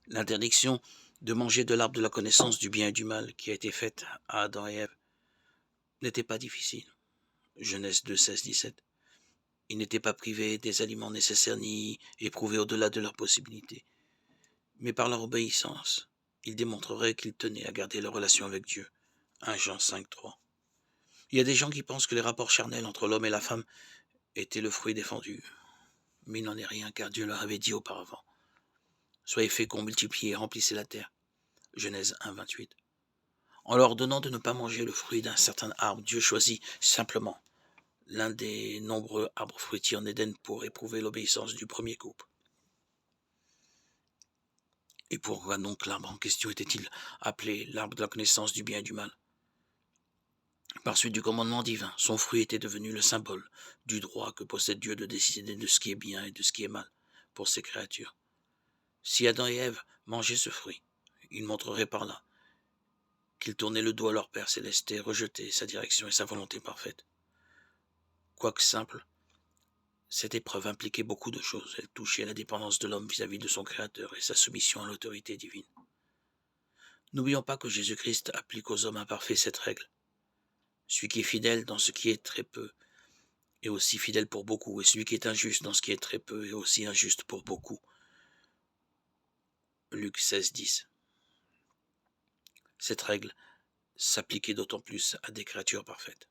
L'interdiction de manger de l'arbre de la connaissance du bien et du mal qui a été faite à Adam et Ève n'était pas difficile. Genèse 2, 16, 17. Ils n'étaient pas privés des aliments nécessaires ni éprouvés au-delà de leurs possibilités. Mais par leur obéissance, ils démontreraient qu'ils tenaient à garder leur relation avec Dieu. 1 Jean 5, 3. Il y a des gens qui pensent que les rapports charnels entre l'homme et la femme étaient le fruit défendu. Mais il n'en est rien car Dieu leur avait dit auparavant. Soyez féconds, multipliez, remplissez la terre. Genèse 1, 28. En leur ordonnant de ne pas manger le fruit d'un certain arbre, Dieu choisit simplement l'un des nombreux arbres fruitiers en Éden pour éprouver l'obéissance du premier couple. Et pourquoi donc l'arbre en question était-il appelé l'arbre de la connaissance du bien et du mal? Par suite du commandement divin, son fruit était devenu le symbole du droit que possède Dieu de décider de ce qui est bien et de ce qui est mal pour ses créatures. Si Adam et Ève mangeaient ce fruit, ils montreraient par là qu'ils tournaient le dos à leur Père céleste et rejetaient sa direction et sa volonté parfaite. Quoique simple, cette épreuve impliquait beaucoup de choses. Elle touchait la dépendance de l'homme vis-à-vis de son Créateur et sa soumission à l'autorité divine. N'oublions pas que Jésus-Christ applique aux hommes imparfaits cette règle. Celui qui est fidèle dans ce qui est très peu est aussi fidèle pour beaucoup, et celui qui est injuste dans ce qui est très peu est aussi injuste pour beaucoup. Luc 16, 10. Cette règle s'appliquait d'autant plus à des créatures parfaites.